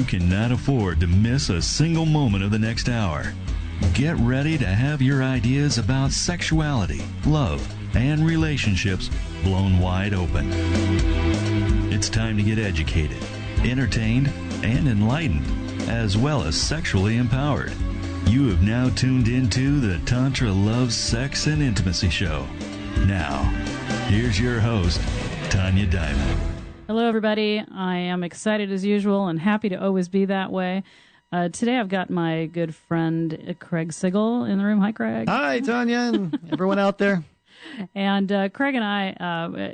cannot afford to miss a single moment of the next hour. Get ready to have your ideas about sexuality, love, and relationships blown wide open. It's time to get educated, entertained, and enlightened, as well as sexually empowered. You have now tuned into the Tantra Loves Sex and Intimacy Show. Now, here's your host, Tanya Diamond. Hello, everybody. I am excited as usual and happy to always be that way. Today I've got my good friend Craig Sigl in the room. Hi, Craig. Hi, Tanya, and everyone out there. And Craig and I,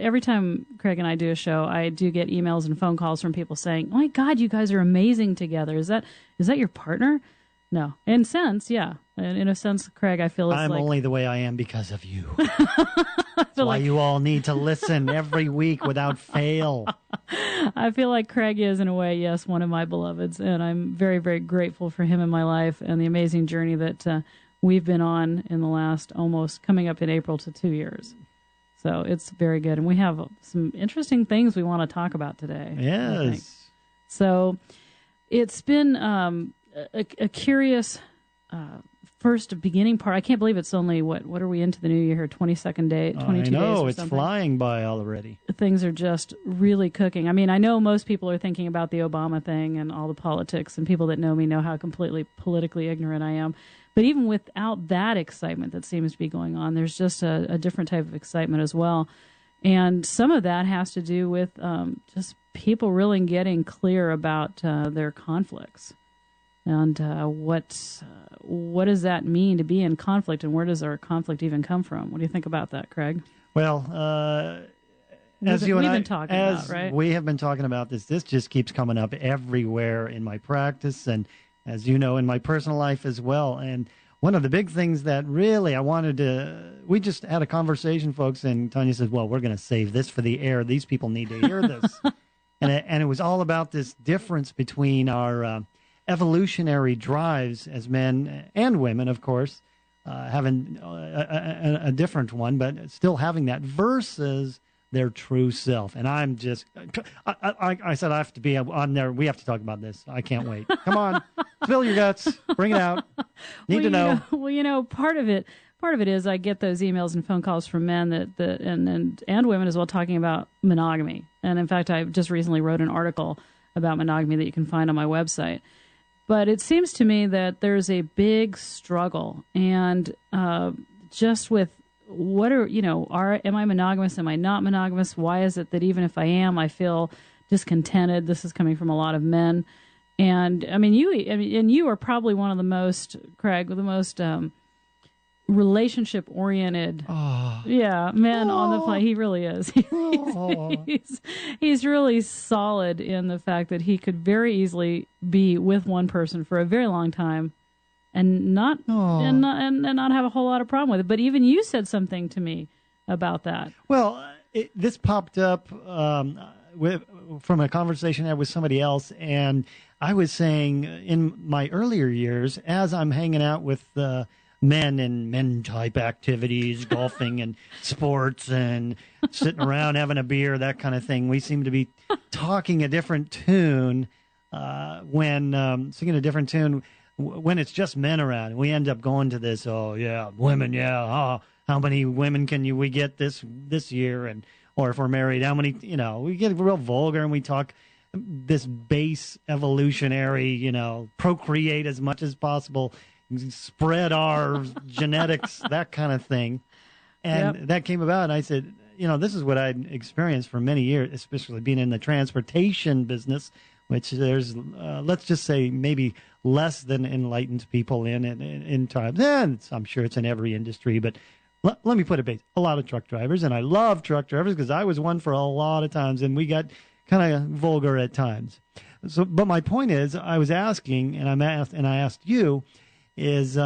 every time Craig and I do a show, I do get emails and phone calls from people saying, "Oh my God, you guys are amazing together. Is that your partner?" No. In a sense, yeah. In a sense, Craig, I feel I'm only the way I am because of you. That's why you all need to listen every week without fail. I feel like Craig is, in a way, yes, one of my beloveds, and I'm very, very grateful for him in my life and the amazing journey that we've been on in the last almost coming up in April to 2 years. So it's very good, and we have some interesting things we want to talk about today. Yes. So it's been a curious first beginning part. I can't believe it's only, what are we into the new year here, 22nd day, 22 days I know, or something. It's flying by already. Things are just really cooking. I mean, I know most people are thinking about the Obama thing and all the politics, and people that know me know how completely politically ignorant I am. But even without that excitement that seems to be going on, there's just a different type of excitement as well. And some of that has to do with just people really getting clear about their conflicts. And what does that mean to be in conflict, and where does our conflict even come from? What do you think about that, Craig? Well, we have been talking about this just keeps coming up everywhere in my practice, and as you know, in my personal life as well. And one of the big things that really we just had a conversation, folks, and Tanya said, well, we're going to save this for the air. These people need to hear this. and it was all about this difference between our evolutionary drives as men and women, of course, having a different one, but still having that versus their true self. And I'm just, I said I have to be on there. We have to talk about this. I can't wait. Come on, spill your guts, bring it out. Need to know. Part of it is I get those emails and phone calls from men and women as well talking about monogamy. And in fact, I just recently wrote an article about monogamy that you can find on my website. But it seems to me that there's a big struggle, and just with am I monogamous? Am I not monogamous? Why is it that even if I am, I feel discontented? This is coming from a lot of men, and you are probably one of the most, Craig, the most relationship-oriented, men on the planet. He really is. He's really solid in the fact that he could very easily be with one person for a very long time and not have a whole lot of problem with it. But even you said something to me about that. Well, this popped up from a conversation I had with somebody else, and I was saying in my earlier years, as I'm hanging out with men and men-type activities, golfing and sports and sitting around having a beer, that kind of thing. We seem to be talking a different tune when singing a different tune when it's just men around. And we end up going to this, women, how many women can we get this year? Or if we're married, how many, we get real vulgar and we talk this base evolutionary, procreate as much as possible, spread our genetics, that kind of thing. And that came about, and I said, this is what I'd experienced for many years, especially being in the transportation business, which there's, let's just say, maybe less than enlightened people in times. And I'm sure it's in every industry, but let me put it base. A lot of truck drivers, and I love truck drivers because I was one for a lot of times, and we got kind of vulgar at times. So, but my point is, I was asking, and I asked you, is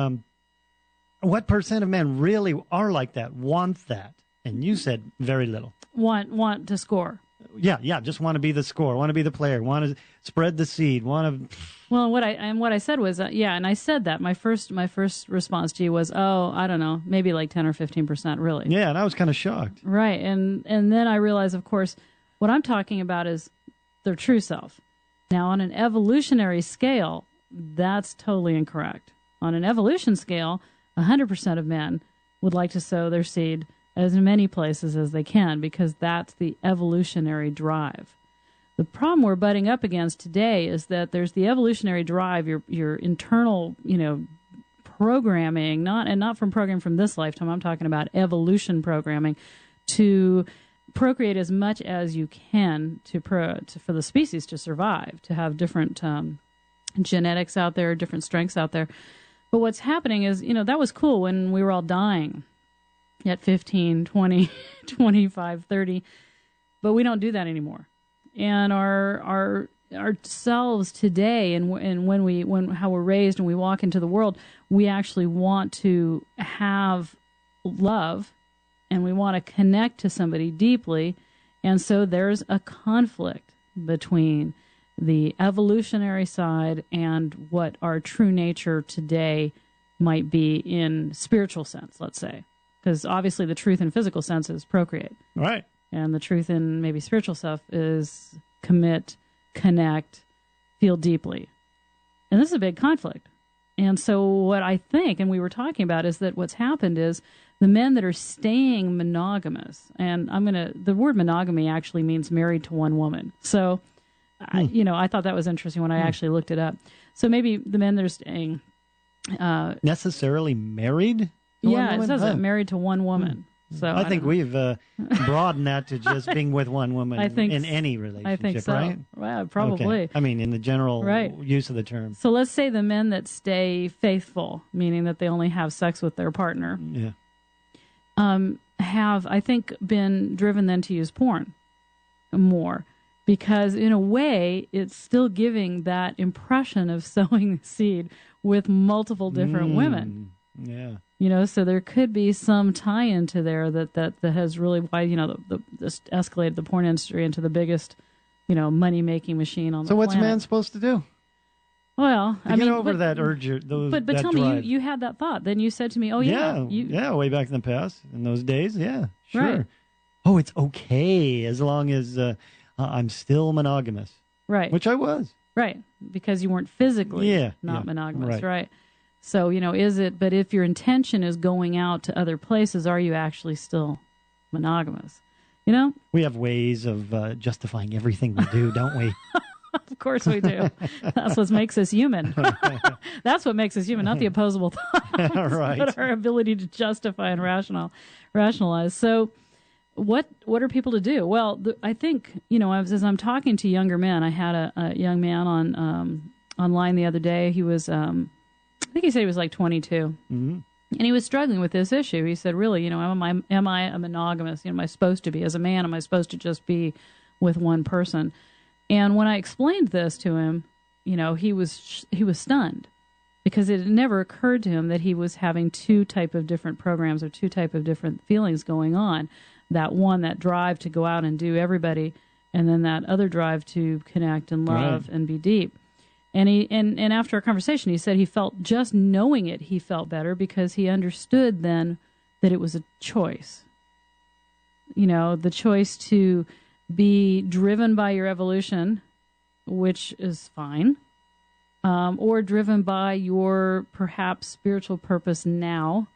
what percent of men really are like that, want that? And you said very little. Want to score. Yeah, just want to be the scorer, want to be the player, want to spread the seed, want to. Well, what I said was, and I said that my first response to you was, I don't know, maybe like 10 or 15%, really. Yeah, and I was kind of shocked. Right, and then I realized, of course, what I'm talking about is their true self. Now, on an evolutionary scale, that's totally incorrect. On an evolution scale, 100% of men would like to sow their seed as many places as they can because that's the evolutionary drive. The problem we're butting up against today is that there's the evolutionary drive, your internal, programming, not from programming from this lifetime. I'm talking about evolution programming to procreate as much as you can for the species to survive, to have different genetics out there, different strengths out there. But what's happening is, that was cool when we were all dying at 15, 20, 25, 30, but we don't do that anymore. And our selves today and how we're raised and we walk into the world, we actually want to have love and we want to connect to somebody deeply. And so there's a conflict between the evolutionary side and what our true nature today might be in spiritual sense, let's say. Because obviously the truth in physical sense is procreate. Right. And the truth in maybe spiritual stuff is commit, connect, feel deeply. And this is a big conflict. And so what I think, and we were talking about, is that what's happened is the men that are staying monogamous, and the word monogamy actually means married to one woman. So, I thought that was interesting when I actually looked it up. So maybe the men that are staying... necessarily married to one woman? It says that, married to one woman. So I think we've broadened that to just being with one woman in any relationship, I think so. right? Well, probably. Okay. I mean, in the general use of the term. So let's say the men that stay faithful, meaning that they only have sex with their partner, have, I think, been driven then to use porn more. Because in a way, it's still giving that impression of sowing the seed with multiple different women. Yeah. So there could be some tie-in to there that has really why this escalated the porn industry into the biggest money-making machine on the planet. So what's a man supposed to do? Well, get over that urge, but tell me, you had that thought. Then you said to me, "Oh yeah, way back in the past, in those days, yeah, sure. Right. Oh, it's okay as long as I'm still monogamous, right? Which I was, right, because you weren't physically not monogamous, right? So, is it, but if your intention is going out to other places, are you actually still monogamous? We have ways of justifying everything we do, don't we? Of course we do. That's what makes us human. That's what makes us human, not the opposable thoughts, right. but our ability to justify and rationalize. So what are people to do? Well, I think, as I'm talking to younger men, I had a young man on online the other day. He was... I think he said he was like 22, and he was struggling with this issue. He said, really, am I a monogamous? Am I supposed to be? As a man, am I supposed to just be with one person? And when I explained this to him, he was stunned because it had never occurred to him that he was having two type of different programs or two type of different feelings going on. That one, that drive to go out and do everybody, and then that other drive to connect and love and be deep. And after our conversation, he said he felt, just knowing it, he felt better because he understood then that it was a choice. The choice to be driven by your evolution, which is fine, or driven by your perhaps spiritual purpose now,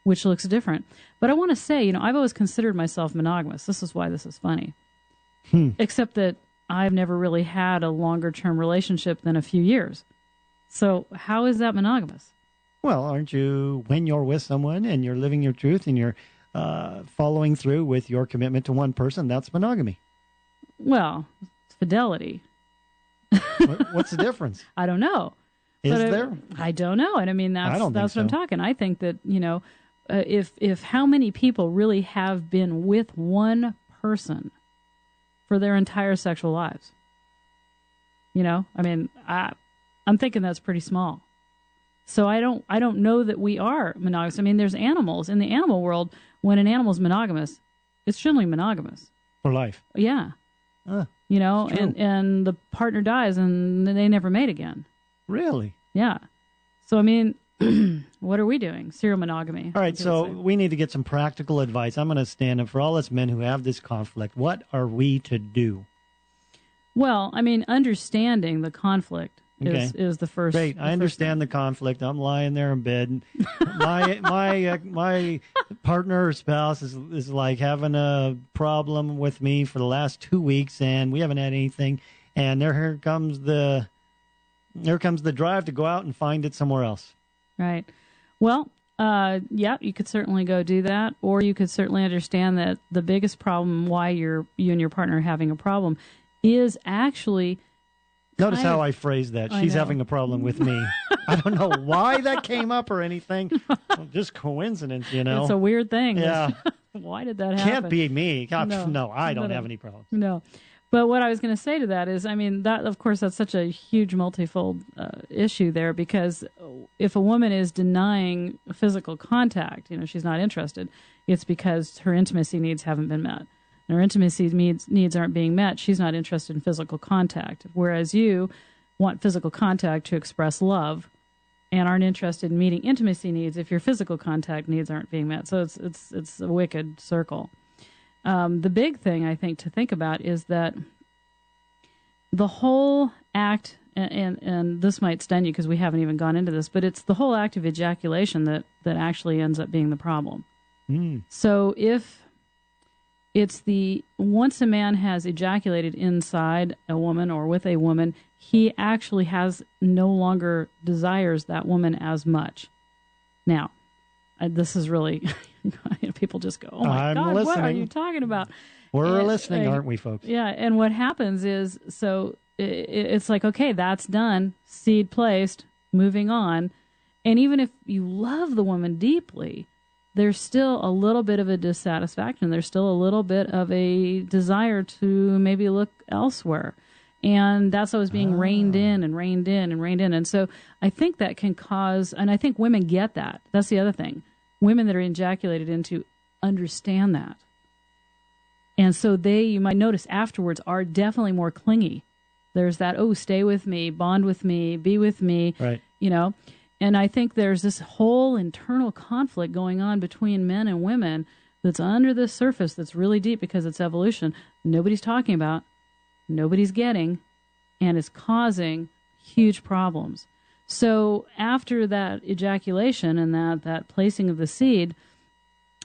which looks different. But I want to say, I've always considered myself monogamous. This is why this is funny. Except that I've never really had a longer-term relationship than a few years. So how is that monogamous? Well, aren't you, when you're with someone and you're living your truth and you're following through with your commitment to one person, that's monogamy. Well, it's fidelity. What's the difference? I don't know. Is there? I don't know. And I mean, that's what I'm talking. I think that, if how many people really have been with one person for their entire sexual lives. I'm thinking that's pretty small. So I don't know that we are monogamous. I mean, there's animals in the animal world. When an animal's monogamous, it's generally monogamous for life. Yeah, and the partner dies and they never mate again. Really? Yeah. So I mean, what are we doing? Serial monogamy. All right, so we need to get some practical advice. I'm going to stand up for all us men who have this conflict. What are we to do? Well, I mean, understanding the conflict is the first. Great, I understand the conflict. I'm lying there in bed. My partner or spouse is like having a problem with me for the last 2 weeks, and we haven't had anything. And here comes the drive to go out and find it somewhere else. Right. Well, yeah, you could certainly go do that, or you could certainly understand that the biggest problem why you and your partner are having a problem is actually. Notice how I phrased that. She's having a problem with me. I don't know why that came up or anything. Just coincidence, you know. It's a weird thing. Yeah. Why did that happen? Can't be me. God, no, I don't No. have any problems. No. But what I was going to say to that is, I mean, that, of course, that's such a huge multifold issue there, because if a woman is denying physical contact, you know, she's not interested, it's because her intimacy needs haven't been met. Her intimacy needs aren't being met. She's not interested in physical contact, whereas you want physical contact to express love and aren't interested in meeting intimacy needs if your physical contact needs aren't being met. So it's a wicked circle. The big thing, I think, to think about is that the whole act, and this might stun you because we haven't even gone into this, but it's the whole act of ejaculation that actually ends up being the problem. So if it's once a man has ejaculated inside a woman or with a woman, he actually no longer desires that woman as much. Now, this is really, people just go, oh my God, listening. What are you talking about? We're listening, aren't we, folks? Yeah, and what happens is, so it's like, okay, that's done, seed placed, moving on. And even if you love the woman deeply, there's still a little bit of a dissatisfaction. There's still a little bit of a desire to maybe look elsewhere. And that's always being reined in and reined in and reined in. And so I think that can cause, and I think women get that. That's the other thing. Women that are ejaculated into understand that. And so you might notice afterwards, are definitely more clingy. There's that, stay with me, bond with me, be with me, right. You know. And I think there's this whole internal conflict going on between men and women that's under the surface that's really deep because it's evolution. Nobody's talking about, nobody's getting, and it's causing huge problems. So after that ejaculation and that placing of the seed,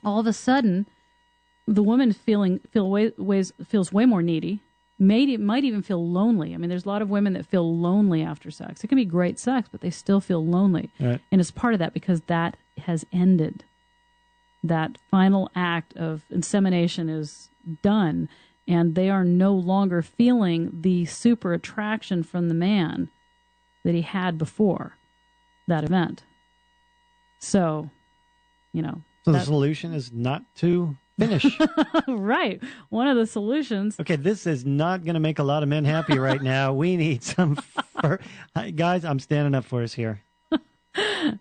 all of a sudden, the woman feels way more needy. Might even feel lonely. I mean, there's a lot of women that feel lonely after sex. It can be great sex, but they still feel lonely. Right. And it's part of that because that has ended. That final act of insemination is done, and they are no longer feeling the super attraction from the man that he had before that event. So, you know. So the solution is not to finish. Right. One of the solutions. Okay, this is not going to make a lot of men happy right now. We need some... Guys, I'm standing up for us here.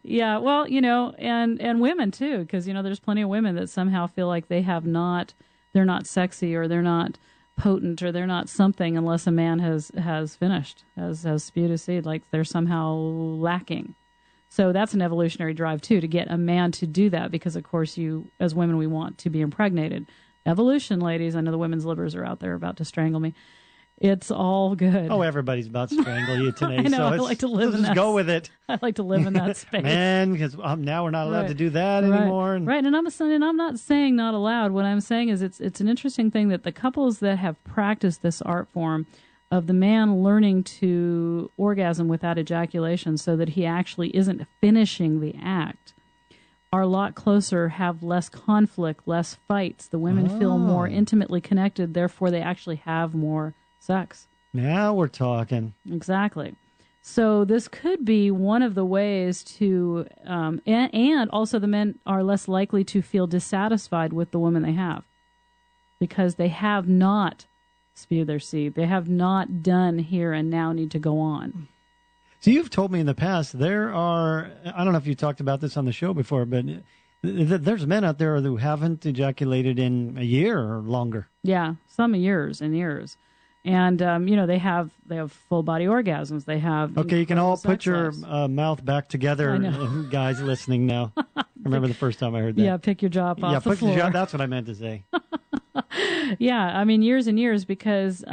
Yeah, well, you know, and women too, because, you know, there's plenty of women that somehow feel like they're not sexy, or they're not potent, or they're not something unless a man has finished, has spewed a seed, like they're somehow lacking. So that's an evolutionary drive, too, to get a man to do that, because, of course, as women, we want to be impregnated. Evolution, ladies. I know the women's livers are out there about to strangle me. It's all good. Oh, everybody's about to strangle you today. I know, so I like to live in that. Just go with it. I like to live in that space. Man, because now we're not allowed to do that anymore. Right, and I'm not saying not allowed. What I'm saying is it's an interesting thing that the couples that have practiced this art form of the man learning to orgasm without ejaculation so that he actually isn't finishing the act are a lot closer, have less conflict, less fights. The women feel more intimately connected, therefore they actually have more sex. Now we're talking. Exactly. So this could be one of the ways to, and also the men are less likely to feel dissatisfied with the woman they have because they have not spewed their seed. They have not done here and now, need to go on. So you've told me in the past there are, I don't know if you talked about this on the show before, but there's men out there who haven't ejaculated in a year or longer. Yeah, some years and years. And, you know, they have full body orgasms. They have. Okay, you can all put your mouth back together, guys listening now. I remember the first time I heard that. Yeah, pick your jaw off the floor. That's what I meant to say. Yeah, I mean, years and years, because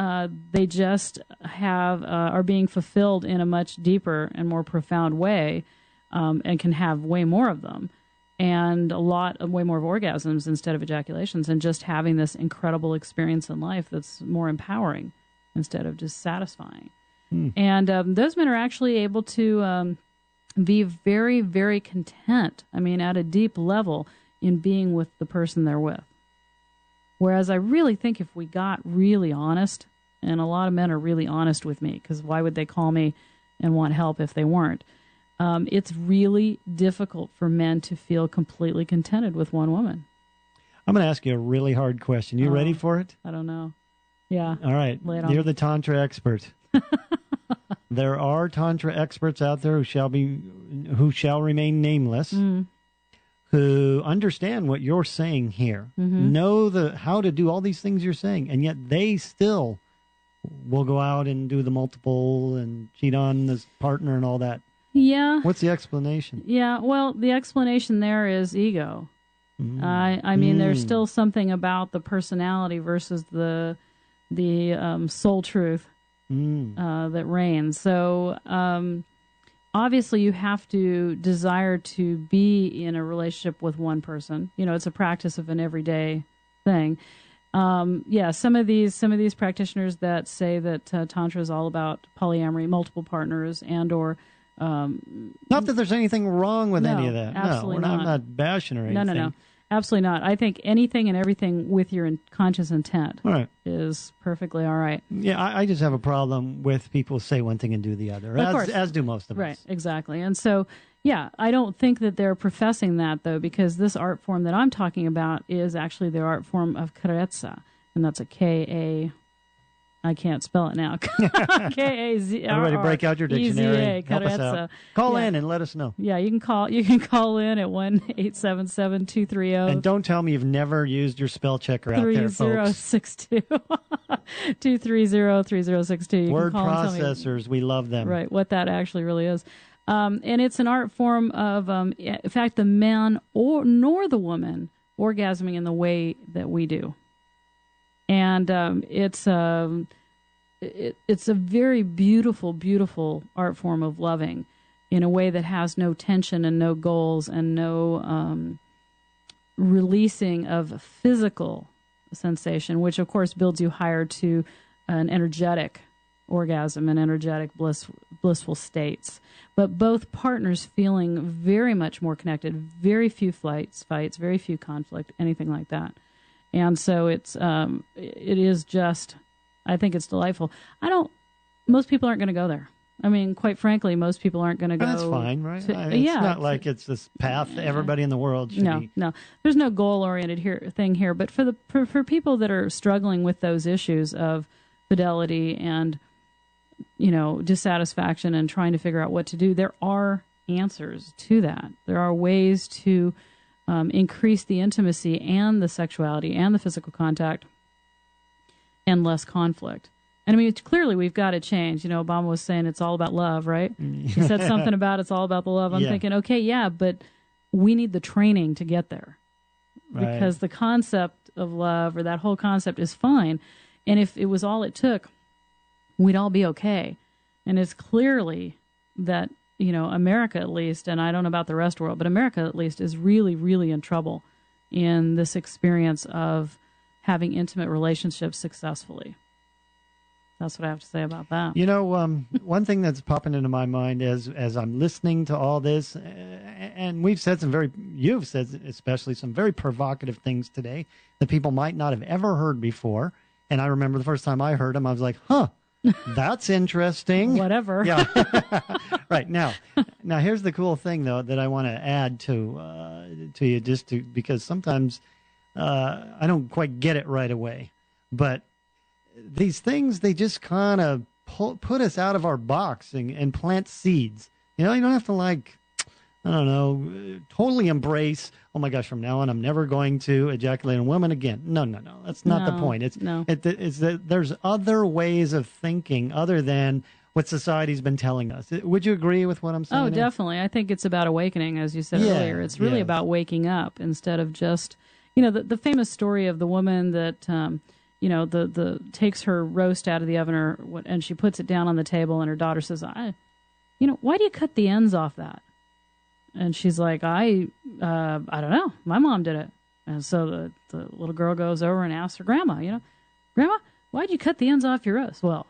they just are being fulfilled in a much deeper and more profound way, and can have way more of them, and way more of orgasms instead of ejaculations, and just having this incredible experience in life that's more empowering instead of just satisfying. And those men are actually able to be very, very content, I mean, at a deep level, in being with the person they're with. Whereas I really think if we got really honest, and a lot of men are really honest with me, because why would they call me and want help if they weren't? It's really difficult for men to feel completely contented with one woman. I'm going to ask you a really hard question. You ready for it? I don't know. Yeah. All right. You're the Tantra expert. There are Tantra experts out there who shall remain nameless, who understand what you're saying here, know how to do all these things you're saying, and yet they still will go out and do the multiple and cheat on this partner and all that. Yeah. What's the explanation? Yeah, well, the explanation there is ego. I mean, there's still something about the personality versus the soul truth that reigns. So obviously you have to desire to be in a relationship with one person. You know, it's a practice of an everyday thing. Some of these practitioners that say that Tantra is all about polyamory, multiple partners, and or not that there's anything wrong with any of that. Absolutely no, I'm not bashing or anything. No. Absolutely not. I think anything and everything with your conscious intent is perfectly all right. Yeah, I just have a problem with people say one thing and do the other, as do most of us. Right, exactly. And so, yeah, I don't think that they're professing that, though, because this art form that I'm talking about is actually the art form of Karezza, and that's a K-A... I can't spell it now. K-A-Z-R-R. Everybody break out your dictionary. Help us out. Call in and let us know. Yeah, you can call in at 1-877-230. And don't tell me you've never used your spell checker out there, folks. 3062. 230-3062. Word processors, we love them. Right, what that actually really is. And it's an art form of, in fact, the man nor the woman orgasming in the way that we do. And it's a very beautiful, beautiful art form of loving in a way that has no tension and no goals and no releasing of physical sensation, which, of course, builds you higher to an energetic orgasm and energetic blissful states. But both partners feeling very much more connected, very few fights, very few conflict, anything like that. And so it is just, I think it's delightful. Most people aren't going to go there. I mean, quite frankly, most people aren't going to go. That's fine, right? It's not like it's this path everybody in the world should be. No. There's no goal-oriented thing here. But for people that are struggling with those issues of fidelity and, dissatisfaction and trying to figure out what to do, there are answers to that. There are ways to increase the intimacy and the sexuality and the physical contact and less conflict. And I mean, clearly we've got to change. Obama was saying it's all about love, right? He said something about it's all about the love. I'm thinking, okay, yeah, but we need the training to get there. Right. Because the concept of love, or that whole concept, is fine. And if it was all it took, we'd all be okay. And it's clearly that America at least, and I don't know about the rest of the world, but America at least is really, really in trouble in this experience of having intimate relationships successfly. That's what I have to say about that. One thing that's popping into my mind as I'm listening to all this, and you've said especially some very provocative things today that people might not have ever heard before. And I remember the first time I heard them, I was like, huh. That's interesting. Whatever. Yeah. Right. Now here's the cool thing, though, that I want to add to you, because sometimes I don't quite get it right away. But these things, they just kind of put us out of our box and plant seeds. You don't have to totally embrace, oh my gosh, from now on I'm never going to ejaculate on women again. No. That's not the point. It's that there's other ways of thinking other than what society's been telling us. Would you agree with what I'm saying? Oh, definitely. I think it's about awakening, as you said earlier. It's really about waking up instead of just, the famous story of the woman that, the takes her roast out of the oven and she puts it down on the table, and her daughter says, why do you cut the ends off that? And she's like, I don't know. My mom did it. And so the little girl goes over and asks her grandma, Grandma, why'd you cut the ends off your roast? Well,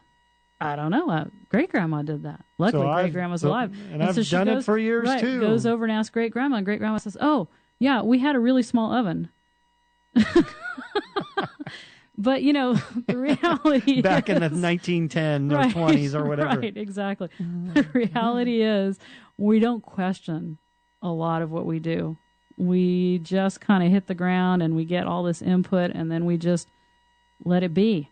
I don't know. Great-grandma did that. Luckily, great-grandma's alive. And I've done it for years, too. Goes over and asks great-grandma, and great-grandma says, oh, yeah, we had a really small oven. But, the reality Back is, in the 1910 or 20s or whatever. Right, exactly. The reality is we don't question a lot of what we do. We just kind of hit the ground and we get all this input, and then we just let it be.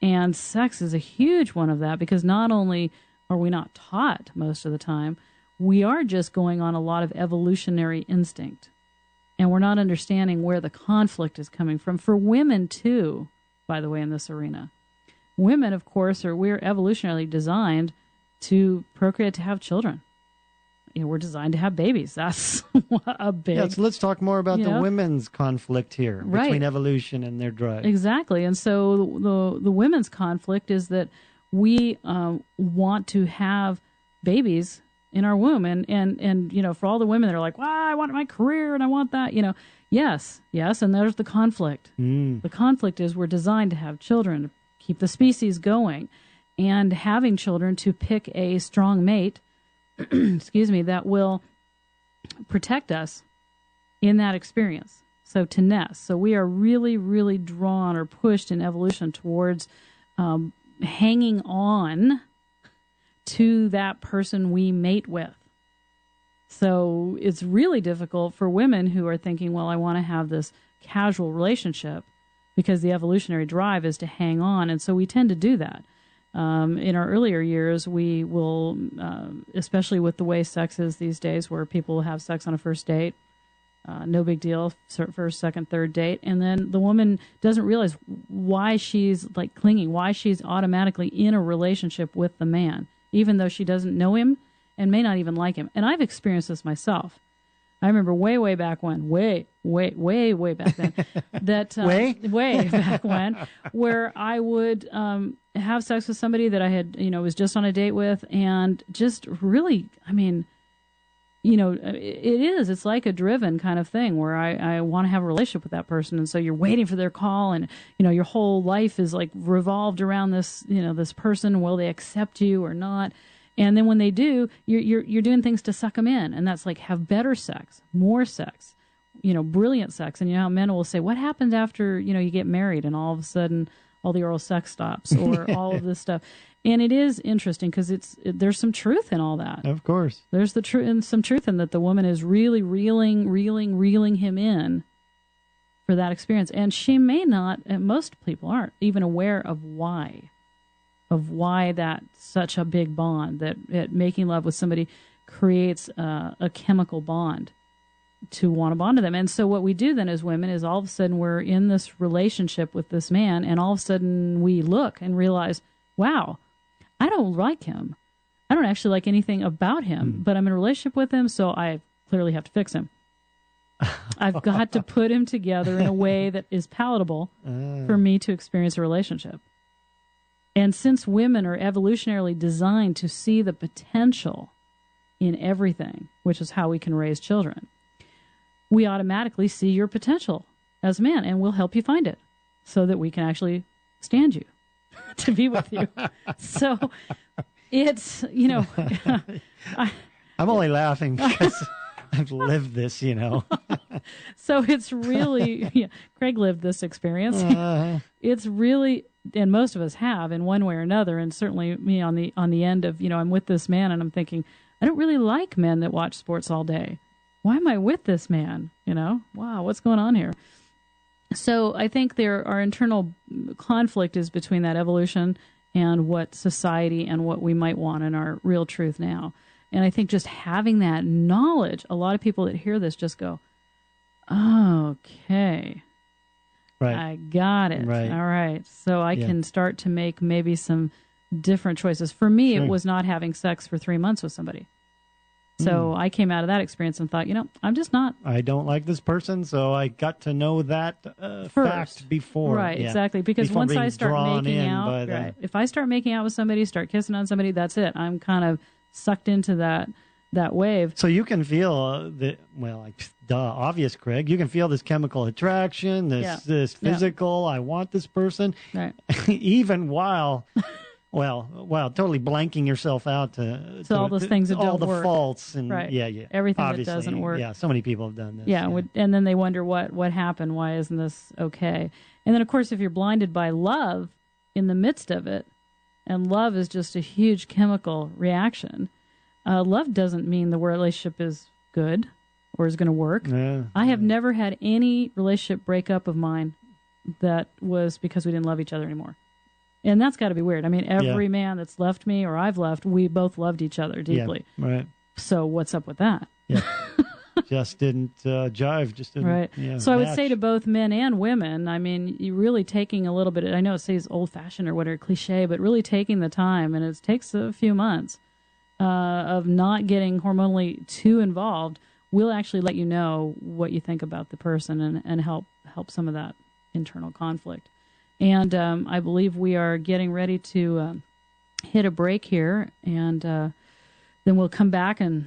And sex is a huge one of that, because not only are we not taught most of the time, we are just going on a lot of evolutionary instinct. And we're not understanding where the conflict is coming from. For women, too, by the way, in this arena. Women, of course, we're evolutionarily designed to procreate, to have children. We're designed to have babies. That's a big... Yeah, so let's talk more about the women's conflict here between evolution and their drive. Exactly. And so the women's conflict is that we want to have babies in our womb. And for all the women that are like, well, I want my career and I want that, yes, and there's the conflict. The conflict is we're designed to have children, to keep the species going, and having children to pick a strong mate, excuse me, that will protect us in that experience. So to nest. So we are really, really drawn or pushed in evolution towards hanging on to that person we mate with. So it's really difficult for women who are thinking, well, I want to have this casual relationship, because the evolutionary drive is to hang on. And so we tend to do that. In our earlier years, we will, especially with the way sex is these days, where people have sex on a first date, no big deal, first, second, third date. And then the woman doesn't realize why she's like clinging, why she's automatically in a relationship with the man, even though she doesn't know him and may not even like him. And I've experienced this myself. I remember way back when, way back then, that way back when, where I would have sex with somebody that I had, was just on a date with, and just really, it's like a driven kind of thing where I want to have a relationship with that person. And so you're waiting for their call, and, your whole life is like revolved around this, this person. Will they accept you or not? And then when they do, you're doing things to suck them in. And that's like have better sex, more sex, brilliant sex. And how men will say, what happens after, you get married and all of a sudden all the oral sex stops, or all of this stuff. And it is interesting because there's some truth in all that. Of course. There's some truth in that the woman is really reeling him in for that experience. And she may not, and most people aren't even aware of why that's such a big bond, that making love with somebody creates a chemical bond to want to bond to them. And so what we do then as women is all of a sudden we're in this relationship with this man, and all of a sudden we look and realize, wow, I don't like him. I don't actually like anything about him, but I'm in a relationship with him, so I clearly have to fix him. I've got to put him together in a way that is palatable for me to experience a relationship. And since women are evolutionarily designed to see the potential in everything, which is how we can raise children, we automatically see your potential as a man, and we'll help you find it so that we can actually stand you to be with you. So it's, I'm only laughing because I've lived this, So it's really, Craig lived this experience. It's really, and most of us have in one way or another, and certainly me on the end of, I'm with this man and I'm thinking, I don't really like men that watch sports all day. Why am I with this man? Wow, what's going on here? So I think our internal conflict is between that evolution and what society and what we might want in our real truth now. And I think just having that knowledge, a lot of people that hear this just go, oh, okay. Right. I got it. Right. All right. So I can start to make maybe some different choices. For me, It was not having sex for 3 months with somebody. So I came out of that experience and thought, I'm just not. I don't like this person, so I got to know that fact before. Right, exactly. Because before once I start making out, if I start making out with somebody, start kissing on somebody, that's it. I'm kind of sucked into that wave. So you can feel obvious, Craig. You can feel this chemical attraction, this physical, I want this person, right. even while totally blanking yourself out to all those things that all don't the work. Faults and everything obviously, that doesn't work. Yeah, so many people have done this. Yeah, and then they wonder what happened. Why isn't this okay? And then, of course, if you're blinded by love in the midst of it, and love is just a huge chemical reaction, love doesn't mean the relationship is good or is going to work. Yeah, I have never had any relationship breakup of mine that was because we didn't love each other anymore. And that's got to be weird. I mean, every man that's left me or I've left, we both loved each other deeply. Yeah, right. So what's up with that? Yeah. Just didn't jive. Just didn't. Right. Yeah, so I would say to both men and women, I mean, you're really taking a little bit, I know it says old-fashioned or whatever, cliche, but really taking the time, and it takes a few months of not getting hormonally too involved, will actually let you know what you think about the person and help some of that internal conflict. And I believe we are getting ready to hit a break here, and then we'll come back and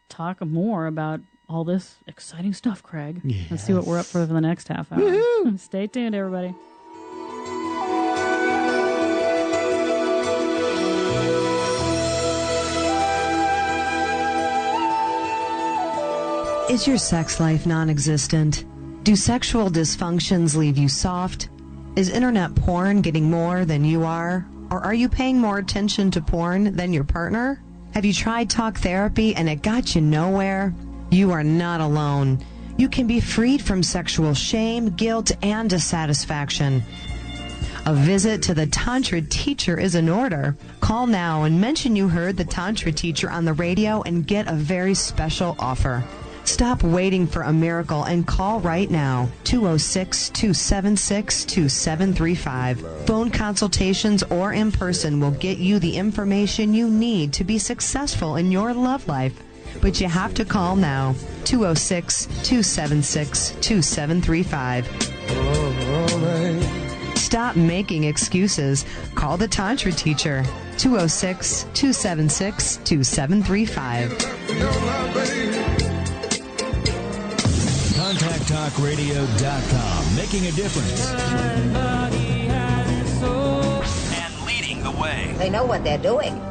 talk more about all this exciting stuff, Craig. Yes. Let's see what we're up for the next half hour. Woo-hoo! Stay tuned, everybody. Is your sex life non-existent? Do sexual dysfunctions leave you soft? Is internet porn getting more than you are? Or are you paying more attention to porn than your partner? Have you tried talk therapy and it got you nowhere? You are not alone. You can be freed from sexual shame, guilt, and dissatisfaction. A visit to the Tantra teacher is in order. Call now and mention you heard the Tantra teacher on the radio and get a very special offer. Stop waiting for a miracle and call right now. 206-276-2735. Phone consultations or in person will get you the information you need to be successful in your love life. But you have to call now. 206-276-2735. Stop making excuses. Call the Tantra teacher. 206-276-2735. ContactTalkRadio.com, making a difference and leading the way. They know what they're doing.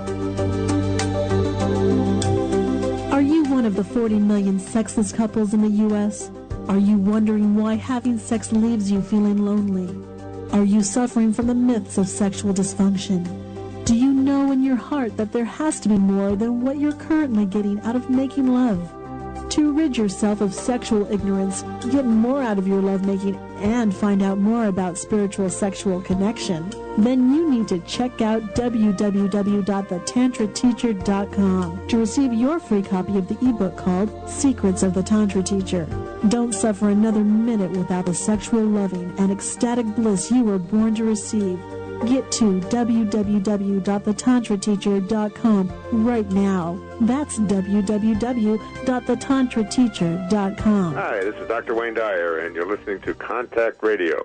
Are you one of the 40 million sexless couples in the U.S.? Are you wondering why having sex leaves you feeling lonely? Are you suffering from the myths of sexual dysfunction? Do you know in your heart that there has to be more than what you're currently getting out of making love? To rid yourself of sexual ignorance, get more out of your lovemaking, and find out more about spiritual sexual connection, then you need to check out www.thetantrateacher.com to receive your free copy of the ebook called Secrets of the Tantra Teacher. Don't suffer another minute without the sexual loving and ecstatic bliss you were born to receive. Get to www.thetantrateacher.com right now. That's www.thetantrateacher.com. Hi, this is Dr. Wayne Dyer, and you're listening to Contact Radio.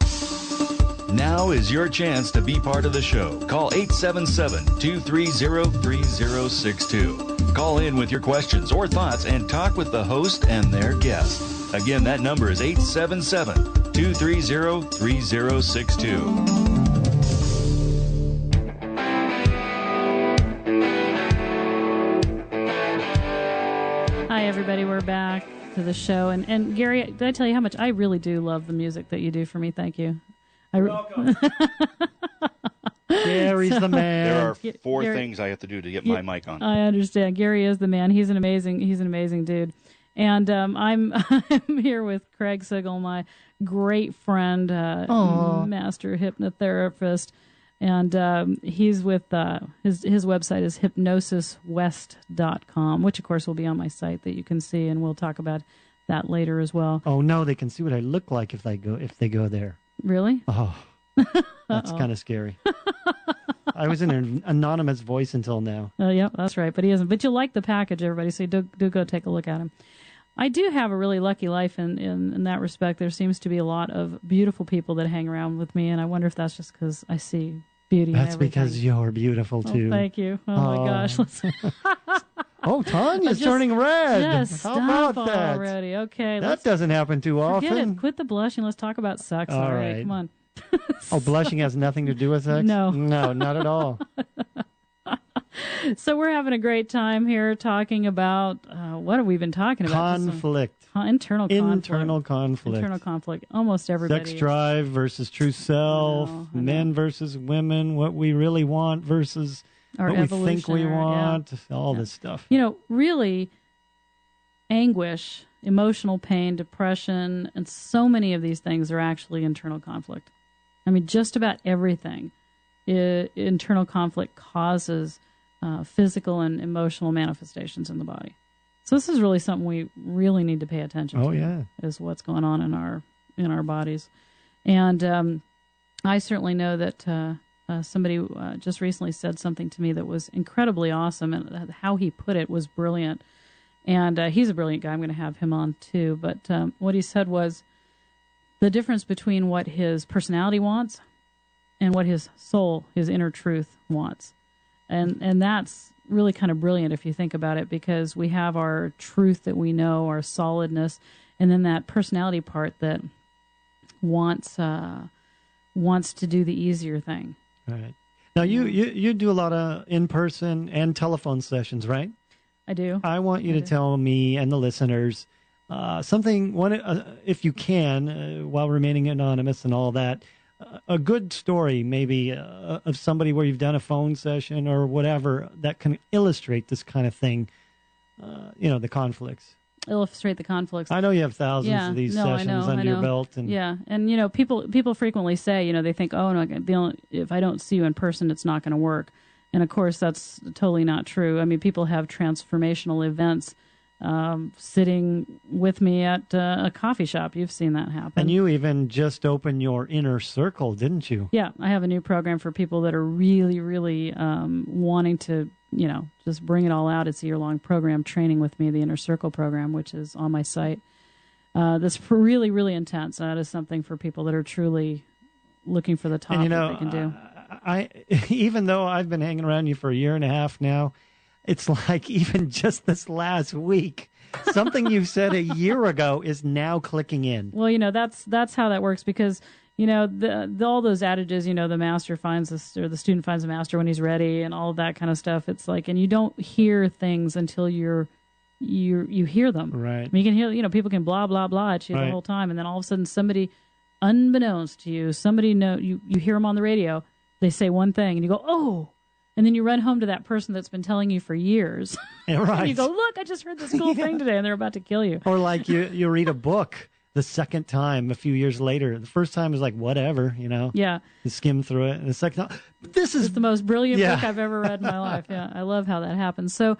Now is your chance to be part of the show. Call 877-230-3062. Call in with your questions or thoughts and talk with the host and their guest. Again, that number is 877-230-3062. Hi, everybody. We're back to the show. And Gary, did I tell you how much I really do love the music that you do for me? Thank you. You're welcome. Gary's the man. There are four things I have to do to get my mic on. I understand. Gary is the man. He's an amazing dude. And I'm here with Craig Sigl, my great friend, master hypnotherapist. And he's with his website is hypnosiswest.com, which of course will be on my site that you can see, and we'll talk about that later as well. Oh no, they can see what I look like if they go there. Really? Oh, that's kind of scary. I was in an anonymous voice until now. Yeah, that's right. But he isn't. But you'll like the package, everybody, so do go take a look at him. I do have a really lucky life in that respect. There seems to be a lot of beautiful people that hang around with me, and I wonder if that's just because I see beauty in everything. That's because you're beautiful, too. Oh, thank you. Oh, my gosh. Oh, Tanya's turning red. Yes, how about that? Already. Okay. That doesn't happen too often. Forget it. Quit the blushing. Let's talk about sex. All right. right. Come on. Oh, blushing has nothing to do with sex? No. No, not at all. So we're having a great time here talking about, what have we been talking about? Conflict. Internal conflict. Internal conflict. Almost everybody. Sex drive versus true self. I know. Men versus women. What we really want versus what we think we want. Yeah. All this stuff. Really, anguish, emotional pain, depression, and so many of these things are actually internal conflict. I mean, just about everything. Internal conflict causes physical and emotional manifestations in the body. So this is really something we really need to pay attention to. Oh, yeah. Is what's going on in our bodies. And I certainly know that somebody just recently said something to me that was incredibly awesome, and how he put it was brilliant. And he's a brilliant guy. I'm going to have him on too. But what he said was the difference between what his personality wants and what his soul, his inner truth, wants. And that's really kind of brilliant if you think about it, because we have our truth that we know, our solidness, and then that personality part that wants to do the easier thing. Right. Now, you do a lot of in-person and telephone sessions, right? I do. I want you to tell me and the listeners something, if you can, while remaining anonymous and all that, a good story maybe of somebody where you've done a phone session or whatever that can illustrate this kind of thing, the conflicts. Illustrate the conflicts. I know you have thousands of these sessions under your belt. And people frequently say, they think, oh, no, if I don't see you in person, it's not going to work. And, of course, that's totally not true. I mean, people have transformational events sitting with me at a coffee shop. You've seen that happen. And you even just opened your inner circle, didn't you? Yeah, I have a new program for people that are really, really wanting to, just bring it all out. It's a year-long program, training with me, the Inner Circle program, which is on my site. That's really, really intense. That is something for people that are truly looking for the top that they can do. I even though I've been hanging around you for a year and a half now, it's like even just this last week, something you said a year ago is now clicking in. Well, that's how that works, because all those adages, the master finds or the student finds the master when he's ready, and all of that kind of stuff. It's like, and you don't hear things until you hear them. Right. You can hear, people can blah blah blah at you the whole time, and then all of a sudden somebody, unbeknownst to you, you hear them on the radio. They say one thing, and you go, oh. And then you run home to that person that's been telling you for years. Right. And you go, look, I just heard this cool thing today, and they're about to kill you. Or like you read a book the second time a few years later. The first time is like, whatever, Yeah. You skim through it. And the second time, this is the most brilliant book I've ever read in my life. Yeah, I love how that happens. So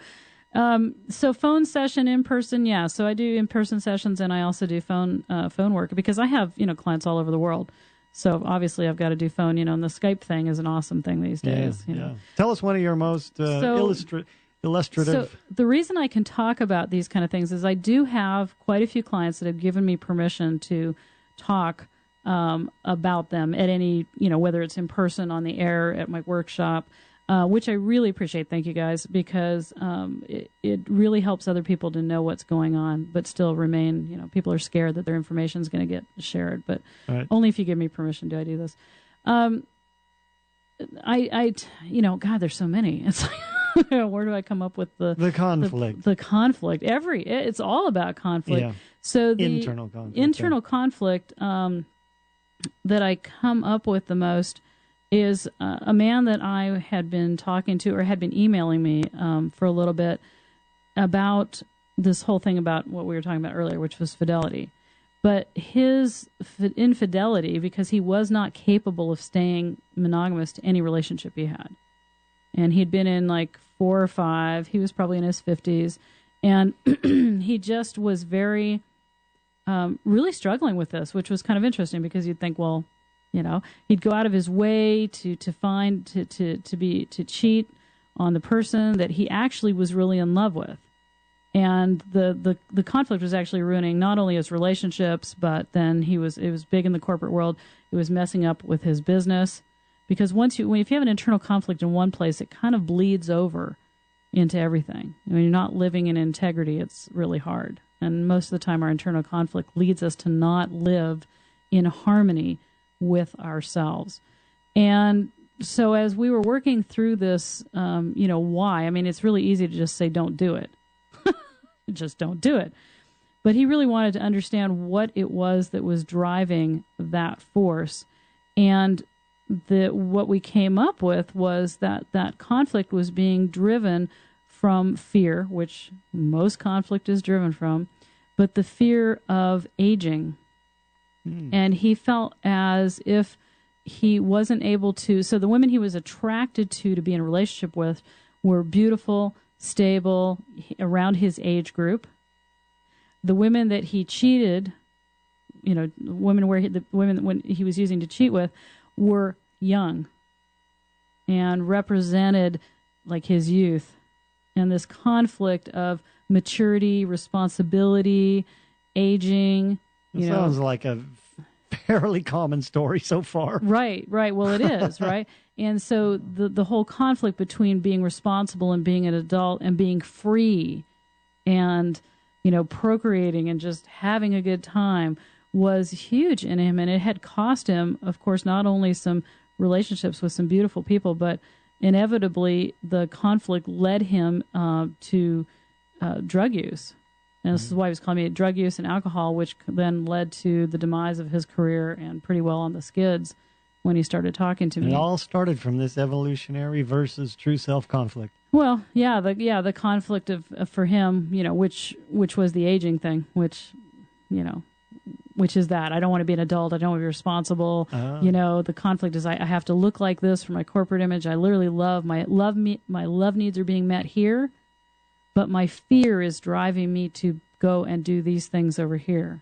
phone session, in person, yeah. So I do in-person sessions, and I also do phone work, because I have, clients all over the world. So obviously I've got to do phone, and the Skype thing is an awesome thing these days. Yeah. Tell us one of your most illustrative. So the reason I can talk about these kind of things is I do have quite a few clients that have given me permission to talk about them at any, whether it's in person, on the air, at my workshop, which I really appreciate. Thank you guys, because it really helps other people to know what's going on, but still remain, people are scared that their information is going to get shared, but only if you give me permission do I do this. God, there's so many. It's like, where do I come up with the conflict? The conflict. It's all about conflict. Yeah. So the internal conflict that I come up with the most is a man that I had been talking to, or had been emailing me for a little bit, about this whole thing about what we were talking about earlier, which was fidelity. But his infidelity, because he was not capable of staying monogamous to any relationship he had. And he'd been in like 4 or 5. He was probably in his 50s. And he just was very, really struggling with this, which was kind of interesting, because you'd think, well, He'd go out of his way to cheat on the person that he actually was really in love with. And the conflict was actually ruining not only his relationships, but then it was big in the corporate world. It was messing up with his business, because if you have an internal conflict in one place, it kind of bleeds over into everything. When you're not living in integrity, it's really hard. And most of the time, our internal conflict leads us to not live in harmony with ourselves. And so as we were working through this, why? I mean, it's really easy to just say, don't do it. Just don't do it. But he really wanted to understand what it was that was driving that force. And what we came up with was that conflict was being driven from fear, which most conflict is driven from, but the fear of aging. And he felt as if he wasn't able to. So the women he was attracted to be in a relationship with were beautiful, stable, around his age group. The women that he cheated, when he was using to cheat with, were young and represented like his youth. And this conflict of maturity, responsibility, aging. Sounds like a fairly common story so far. Right. Well, it is, right? And so the whole conflict between being responsible and being an adult and being free and, procreating and just having a good time was huge in him. And it had cost him, of course, not only some relationships with some beautiful people, but inevitably the conflict led him to drug use. And this is why he was calling it drug use and alcohol, which then led to the demise of his career and pretty well on the skids when he started talking to me. It all started from this evolutionary versus true self conflict. Well, the conflict for him, which was the aging thing, which is that I don't want to be an adult, I don't want to be responsible. The conflict is I have to look like this for my corporate image. I literally my love needs are being met here, but my fear is driving me to go and do these things over here.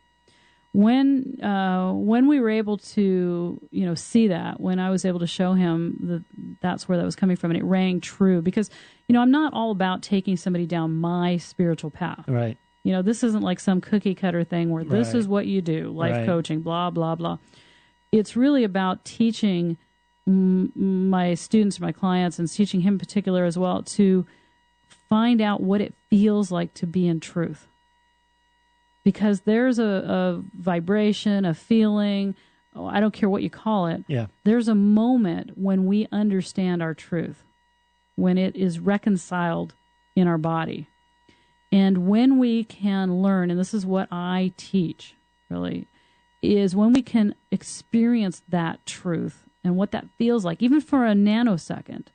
When we were able to, see that, when I was able to show him that's where that was coming from, and it rang true, because, I'm not all about taking somebody down my spiritual path. Right. This isn't like some cookie cutter thing where this is what you do, life coaching, blah, blah, blah. It's really about teaching my students, my clients, and teaching him in particular as well, to find out what it feels like to be in truth. Because there's a vibration, a feeling, I don't care what you call it. Yeah. There's a moment when we understand our truth, when it is reconciled in our body. And when we can learn, and this is what I teach, really, is when we can experience that truth and what that feels like, even for a nanosecond,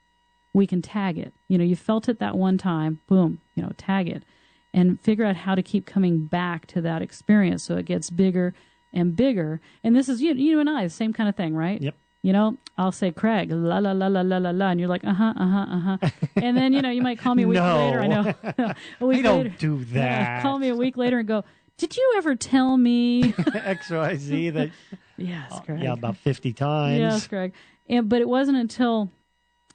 we can tag it. You felt it that one time, boom, tag it. And figure out how to keep coming back to that experience so it gets bigger and bigger. And this is you and I, the same kind of thing, right? Yep. I'll say, Craig, la, la, la, la, la, la, la, and you're like, And then, you might call me a week later. I know. A week don't later, do that. Call me a week later and go, did you ever tell me? XYZ that. Yes, Craig. Yeah, about 50 times. Yes, Craig. But it wasn't until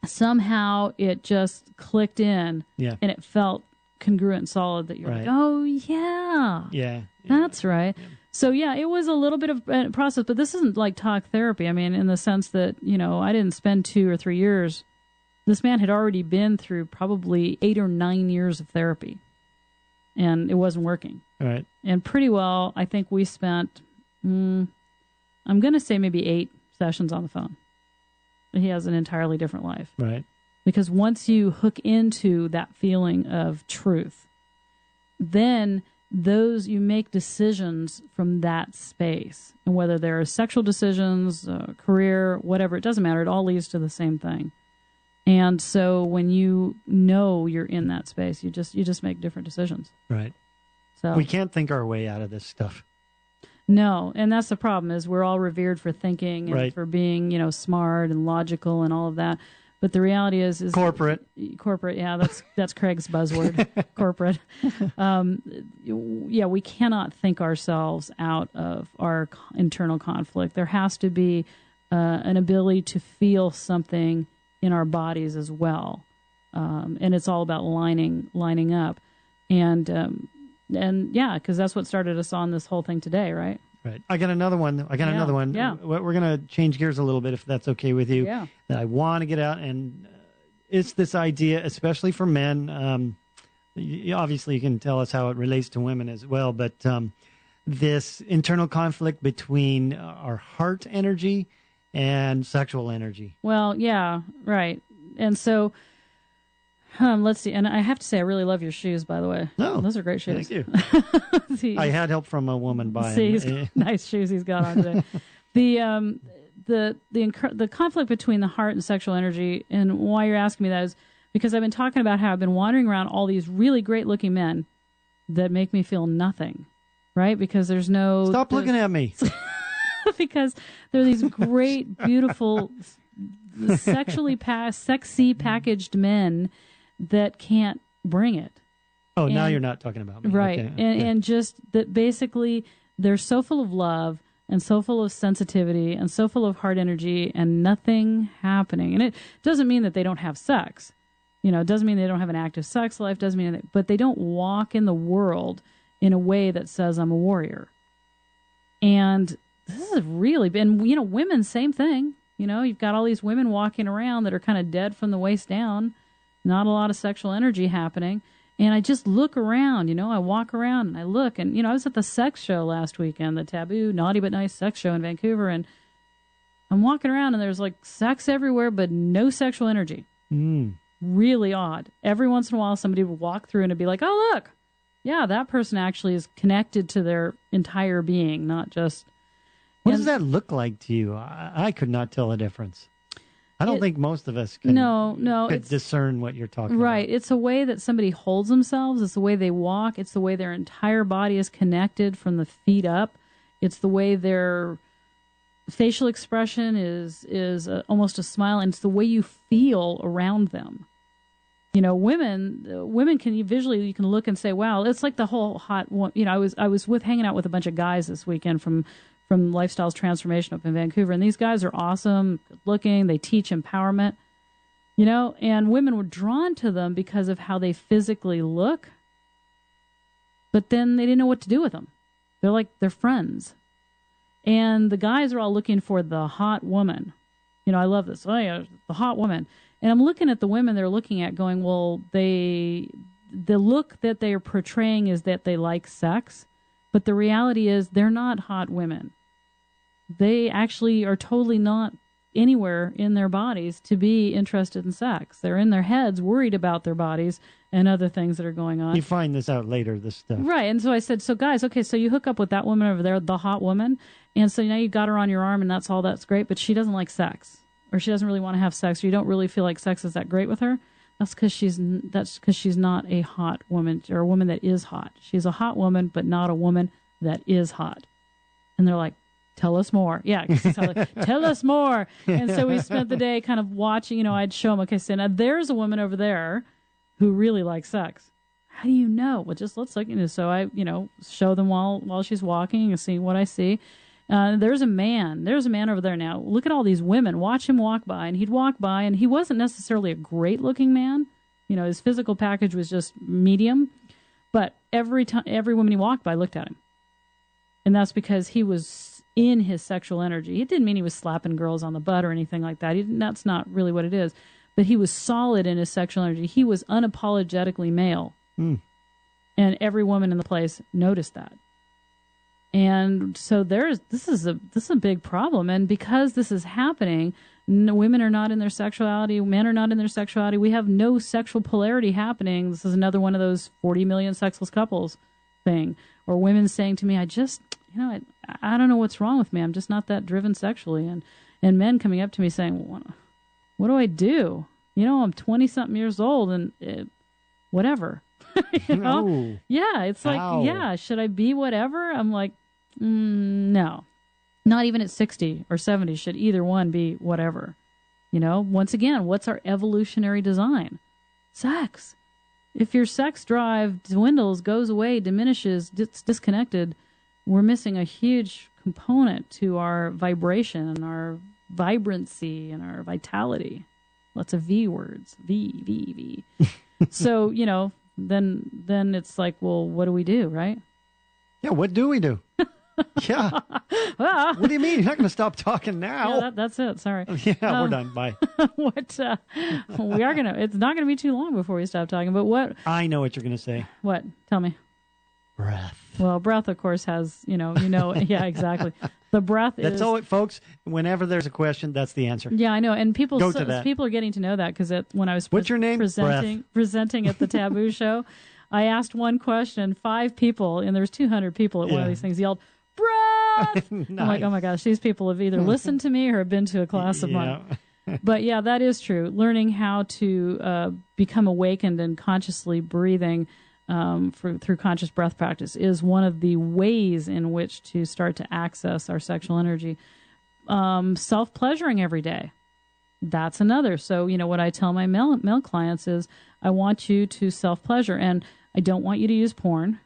somehow it just clicked in and it felt congruent and solid that you're like, oh, yeah, that's right. Yeah. So, it was a little bit of a process, but this isn't like talk therapy. I mean, in the sense that, I didn't spend 2 or 3 years. This man had already been through probably 8 or 9 years of therapy, and it wasn't working. Right. And pretty well, I think we spent, I'm going to say maybe 8 sessions on the phone. He has an entirely different life. Right. Because once you hook into that feeling of truth, then you make decisions from that space. And whether they're sexual decisions, career, whatever, it doesn't matter. It all leads to the same thing. And so when you're in that space, you just make different decisions. Right. So we can't think our way out of this stuff. No, and that's the problem, is we're all revered for thinking and for being, smart and logical and all of that. But the reality is corporate. Yeah, that's Craig's buzzword, corporate. We cannot think ourselves out of our internal conflict. There has to be an ability to feel something in our bodies as well. And it's all about lining up. And yeah, because that's what started us on this whole thing today, right? Right. I got another one. Yeah. We're going to change gears a little bit, if that's okay with you. Yeah. That I want to get out, and it's this idea, especially for men. Obviously, you can tell us how it relates to women as well, but this internal conflict between our heart energy and sexual energy. Well, yeah, right. And so, let's see. And I have to say, I really love your shoes, by the way. Oh, those are great shoes. Thank you. I had help from a woman buying them. Nice shoes he's got on today. The conflict between the heart and sexual energy, and why you're asking me that is because I've been talking about how I've been wandering around all these really great-looking men that make me feel nothing, right? Because there's no... Stop looking at me. Because there are these great, beautiful, sexy packaged men that can't bring it. Oh, now you're not talking about me. Right. Okay. And just that basically they're so full of love and so full of sensitivity and so full of heart energy and nothing happening. And it doesn't mean that they don't have sex. It doesn't mean they don't have an active sex life, doesn't mean that, but they don't walk in the world in a way that says I'm a warrior. And this has really been, women, same thing. You've got all these women walking around that are kind of dead from the waist down, not a lot of sexual energy happening. And I just look around, I walk around and I look. And, I was at the sex show last weekend, the Taboo Naughty But Nice sex show in Vancouver. And I'm walking around and there's like sex everywhere, but no sexual energy. Really odd. Every once in a while, somebody would walk through and it'd be like, oh, look. Yeah, that person actually is connected to their entire being, not just... What does that look like to you? I could not tell a difference. I don't think most of us could discern what you're talking about. Right. It's a way that somebody holds themselves. It's the way they walk. It's the way their entire body is connected from the feet up. It's the way their facial expression is almost a smile, and it's the way you feel around them. Women can visually, you can look and say, wow, it's like the whole hot one. I was hanging out with a bunch of guys this weekend from Lifestyles Transformation up in Vancouver, and these guys are awesome, good looking, they teach empowerment, and women were drawn to them because of how they physically look, but then they didn't know what to do with them. They're friends. And the guys are all looking for the hot woman. I love this. Oh, yeah, the hot woman. And I'm looking at the women they're looking at going, well, the look that they are portraying is that they like sex, but the reality is they're not hot women. They actually are totally not anywhere in their bodies to be interested in sex. They're in their heads worried about their bodies and other things that are going on. You find this out later, this stuff. Right. And so I said, so guys, okay, so you hook up with that woman over there, the hot woman, and so now you've got her on your arm and that's great, but she doesn't like sex. Or she doesn't really want to have sex, or you don't really feel like sex is that great with her. That's because she's not a hot woman, or a woman that is hot. She's a hot woman, but not a woman that is hot. And they're like, tell us more. Yeah, tell us more. And so we spent the day kind of watching. I'd show them. Okay, so now there's a woman over there who really likes sex. How do you know? Well, just let's look. So I show them while she's walking and see what I see. There's a man over there now. Look at all these women. Watch him walk by. And he'd walk by, and he wasn't necessarily a great-looking man. His physical package was just medium. But every woman he walked by looked at him. And that's because he was in his sexual energy. It didn't mean he was slapping girls on the butt or anything like that. That's not really what it is. But he was solid in his sexual energy. He was unapologetically male. And every woman in the place noticed that. And so this is a big problem. And because this is happening, women are not in their sexuality, men are not in their sexuality. We have no sexual polarity happening. This is another one of those 40 million sexless couples thing. Or women saying to me, I don't know what's wrong with me. I'm just not that driven sexually. And men coming up to me saying, what do I do? I'm 20-something years old and whatever. No. Yeah, it's like, Ow. Yeah, should I be whatever? I'm like, no. Not even at 60 or 70 should either one be whatever. Once again, what's our evolutionary design? Sex. If your sex drive dwindles, goes away, diminishes, it's disconnected, we're missing a huge component to our vibration and our vibrancy and our vitality. Lots of V words. V. So, then it's like, well, what do we do, right? Yeah, what do we do? Yeah. What do you mean? You're not going to stop talking now. Yeah, that's it. Sorry. Yeah, we're done. Bye. We are going to, it's not going to be too long before we stop talking, but what? I know what you're going to say. What? Tell me. Breath. Well, breath, of course, has, yeah, exactly. The breath is... That's all it, folks. Whenever there's a question, that's the answer. Yeah, I know. And people People are getting to know that because when I was What's your name? presenting at the Taboo Show, I asked one question, 5 people, and there was 200 people at one of these things, yelled, breath! Nice. I'm like, oh my gosh, these people have either listened to me or have been to a class of mine. But yeah, that is true. Learning how to become awakened and consciously breathing through conscious breath practice is one of the ways in which to start to access our sexual energy. Self-pleasuring every day. That's another. So, what I tell my male clients is I want you to self-pleasure, and I don't want you to use porn,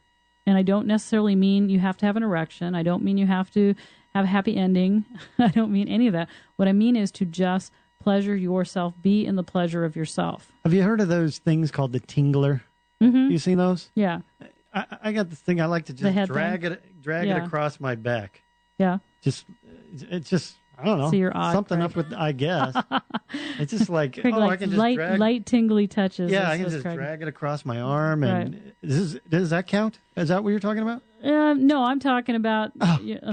and I don't necessarily mean you have to have an erection. I don't mean you have to have a happy ending. I don't mean any of that. What I mean is to just pleasure yourself, be in the pleasure of yourself. Have you heard of those things called the tingler? Mm-hmm. You seen those? Yeah. I got this thing I like to just drag it across my back. Yeah. It's just I don't know. So you're odd, something Craig. up with I guess. It's just like Craig, I can just light tingly touches. Yeah, I can just drag it across my arm, and does that count? Is that what you're talking about? No, I'm talking about.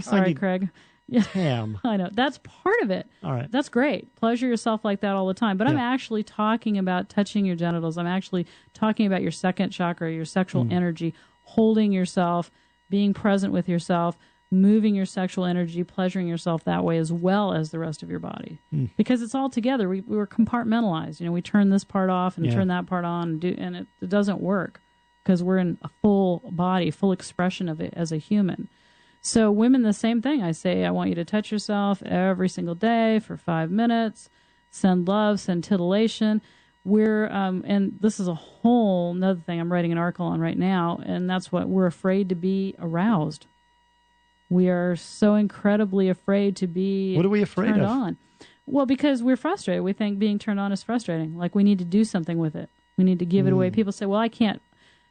Sorry, Craig. Yeah, damn. I know. That's part of it. All right. That's great. Pleasure yourself like that all the time. But Yeah. I'm actually talking about touching your genitals. I'm actually talking about your second chakra, your sexual energy, holding yourself, being present with yourself, moving your sexual energy, pleasuring yourself that way as well as the rest of your body. Because it's all together. We were compartmentalized. We turn this part off and turn that part on, and it doesn't work because we're in a full body, full expression of it as a human. So women, the same thing. I say, I want you to touch yourself every single day for 5 minutes. Send love, send titillation. And this is a whole another thing I'm writing an article on right now, and that's what we're afraid to be aroused. We are so incredibly afraid to be What are we afraid turned of? on. Well, because we're frustrated. We think being turned on is frustrating. Like we need to do something with it. We need to give it away. People say, well, I can't.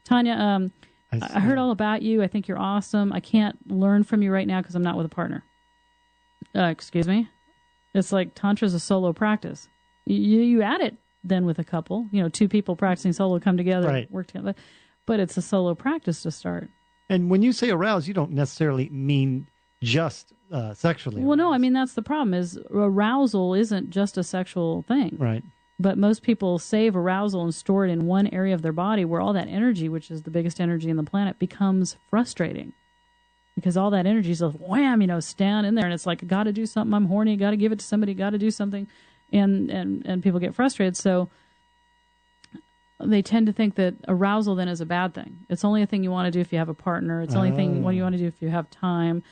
Tanya, I heard all about you. I think you're awesome. I can't learn from you right now because I'm not with a partner. Excuse me? It's like Tantra is a solo practice. You add it then with a couple. 2 people practicing solo come together, work together. But it's a solo practice to start. And when you say aroused, you don't necessarily mean just sexually. Well, no, I mean, that's the problem is arousal isn't just a sexual thing. Right. But most people save arousal and store it in one area of their body where all that energy, which is the biggest energy on the planet, becomes frustrating. Because all that energy is like, wham, stand in there. And it's like, got to do something. I'm horny. Got to give it to somebody. Got to do something. And people get frustrated. So they tend to think that arousal then is a bad thing. It's only a thing you want to do if you have a partner. It's only a thing what you want to do if you have time.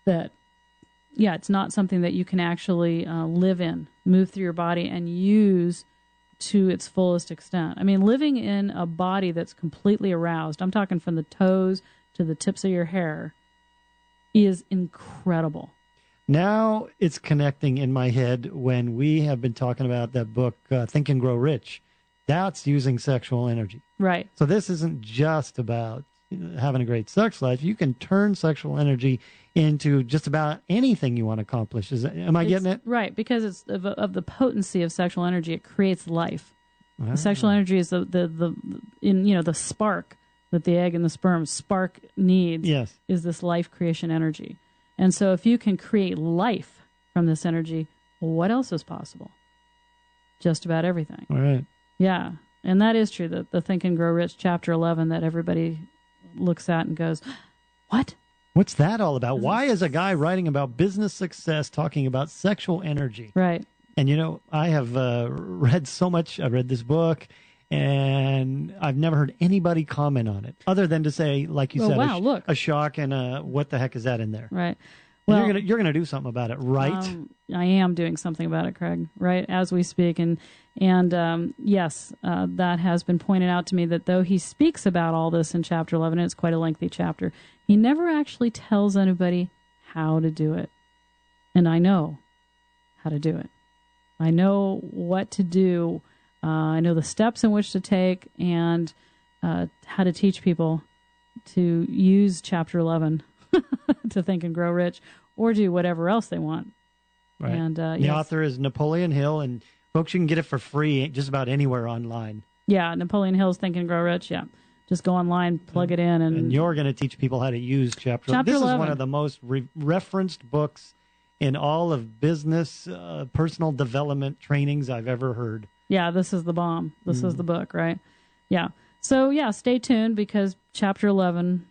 It's not something that you can actually live in, move through your body, and use to its fullest extent. I mean, living in a body that's completely aroused, I'm talking from the toes to the tips of your hair, is incredible. Now it's connecting in my head when we have been talking about that book, Think and Grow Rich. That's using sexual energy. Right. So this isn't just about having a great sex life. You can turn sexual energy into just about anything you want to accomplish. Am I getting it? Right, because it's of the potency of sexual energy. It creates life. The sexual energy is the spark that the egg and the sperm spark needs. Yes. Is this life creation energy. And so if you can create life from this energy, what else is possible? Just about everything. All right. Yeah, and that is true. The Think and Grow Rich, Chapter 11, that everybody looks at and goes, what? What's that all about? Why is a guy writing about business success talking about sexual energy? Right. And, I have read so much. I read this book, and I've never heard anybody comment on it other than to say, like you said, wow, look. A shock and what the heck is that in there? Right. Well, you're gonna do something about it, right? I am doing something about it, Craig, right, as we speak. And yes, that has been pointed out to me that though he speaks about all this in Chapter 11, and it's quite a lengthy chapter, he never actually tells anybody how to do it. And I know how to do it. I know what to do. I know the steps in which to take and how to teach people to use Chapter 11 to think and grow rich or do whatever else they want. Right. And the author is Napoleon Hill, and folks, you can get it for free just about anywhere online. Yeah, Napoleon Hill's Think and Grow Rich, yeah. Just go online, plug it in. And you're going to teach people how to use Chapter 11. This is one of the most referenced books in all of business, personal development trainings I've ever heard. Yeah, this is the bomb. This is the book, right? Yeah. So, yeah, stay tuned because Chapter 11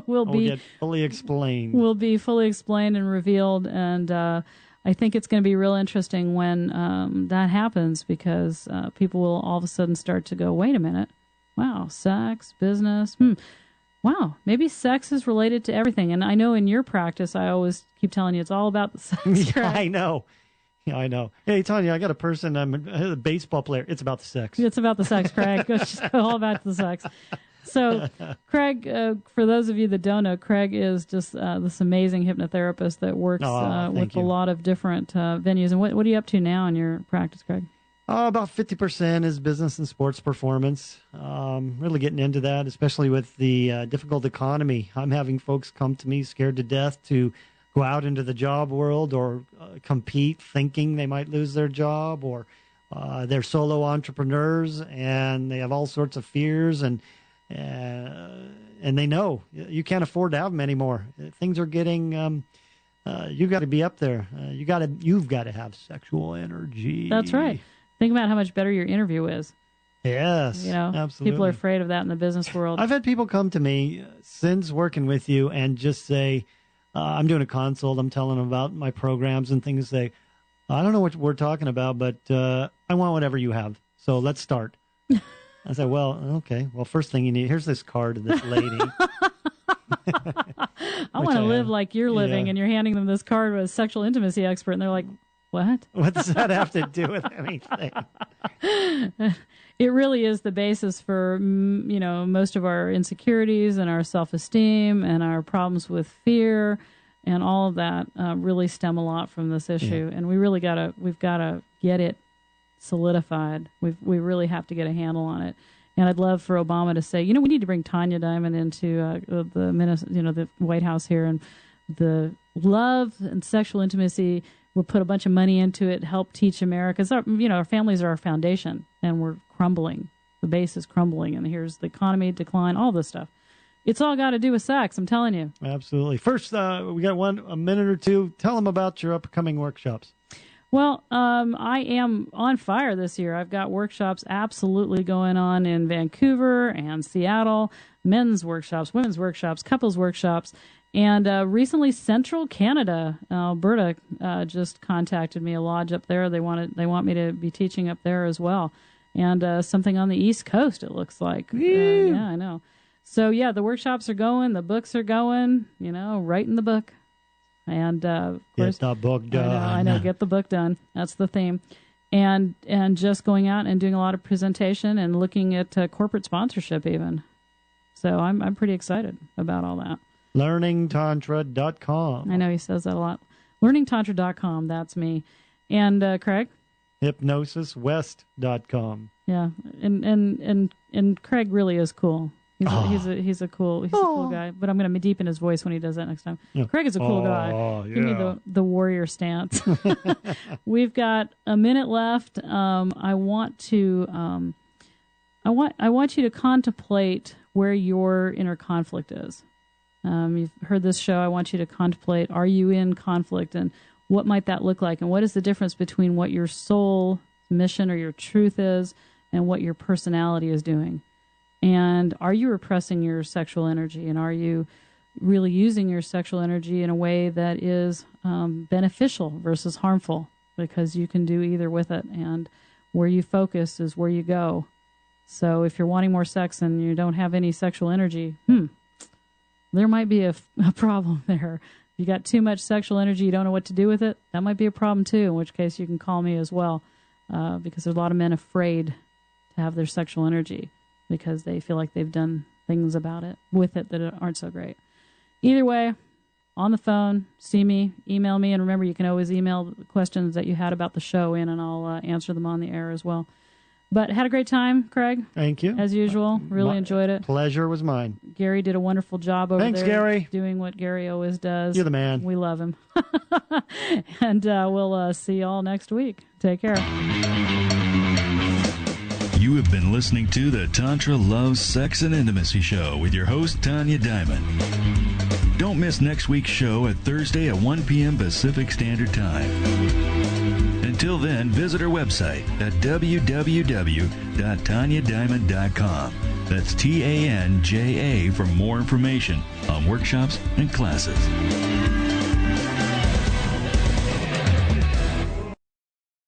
will be fully explained. Will be fully explained and revealed, and I think it's going to be real interesting when that happens because people will all of a sudden start to go, wait a minute, wow, sex, business, wow, maybe sex is related to everything. And I know in your practice, I always keep telling you it's all about the sex. Yeah, I know. Yeah, I know. Hey, Tanya, I got a person, I'm a baseball player. It's about the sex. It's about the sex, Craig. It's just all about the sex. So, Craig, for those of you that don't know, Craig is just this amazing hypnotherapist that works with a lot of different venues. And what are you up to now in your practice, Craig? About 50% is business and sports performance. Really getting into that, especially with the difficult economy. I'm having folks come to me scared to death to go out into the job world or compete, thinking they might lose their job, or they're solo entrepreneurs and they have all sorts of fears, and they know you can't afford to have them anymore. Things are getting. You got to be up there. You've got to have sexual energy. That's right. Think about how much better your interview is. Yes, absolutely. People are afraid of that in the business world. I've had people come to me since working with you and just say, I'm doing a consult. I'm telling them about my programs and things. Say, I don't know what we're talking about, but I want whatever you have. So let's start. I said, well, okay. Well, first thing you need, here's this card of this lady. I want to live like you're living, and you're handing them this card with a sexual intimacy expert, and they're like, what? What does that have to do with anything? It really is the basis for, most of our insecurities and our self-esteem and our problems with fear, and all of that really stem a lot from this issue. Yeah. And we've got to get it solidified. We really have to get a handle on it. And I'd love for Obama to say, we need to bring Tanya Diamond into the White House here, and the love and sexual intimacy. We'll put a bunch of money into it, help teach America. Our families are our foundation, and we're crumbling. The base is crumbling, and here's the economy decline, all this stuff. It's all got to do with sex, I'm telling you. Absolutely. First, we got a minute or two. Tell them about your upcoming workshops. Well, I am on fire this year. I've got workshops absolutely going on in Vancouver and Seattle, men's workshops, women's workshops, couples workshops. And recently, Central Canada, Alberta, just contacted me, a lodge up there. They want me to be teaching up there as well. And something on the East Coast, it looks like. Yeah, I know. So, yeah, the workshops are going. The books are going, writing the book. And, of course, get the book done. I know, get the book done. That's the theme. And just going out and doing a lot of presentation and looking at corporate sponsorship even. So I'm pretty excited about all that. LearningTantra.com. I know he says that a lot. LearningTantra.com, that's me. And Craig? HypnosisWest.com. Yeah, and Craig really is cool. He's a cool guy. But I'm going to deepen his voice when he does that next time. Yeah. Craig is a cool guy. Yeah. Give me the warrior stance. We've got a minute left. I want you to contemplate where your inner conflict is. You've heard this show. I want you to contemplate, are you in conflict, and what might that look like, and what is the difference between what your soul mission or your truth is and what your personality is doing? And are you repressing your sexual energy, and are you really using your sexual energy in a way that is beneficial versus harmful? Because you can do either with it, and where you focus is where you go. So if you're wanting more sex and you don't have any sexual energy, there might be a problem there. If you got too much sexual energy, you don't know what to do with it, that might be a problem too, in which case you can call me as well, because there's a lot of men afraid to have their sexual energy because they feel like they've done things with it that aren't so great. Either way, on the phone, see me, email me, and remember, you can always email the questions that you had about the show in, and I'll answer them on the air as well. But had a great time, Craig. Thank you. As usual, really enjoyed it. Pleasure was mine. Gary did a wonderful job over there. Thanks, Gary. Doing what Gary always does. You're the man. We love him. And we'll see you all next week. Take care. You have been listening to the Tantra, Love, Sex, and Intimacy Show with your host, Tanya Diamond. Don't miss next week's show at Thursday at 1 p.m. Pacific Standard Time. Until then, visit our website at www.tanyadiamond.com. That's TANJA for more information on workshops and classes.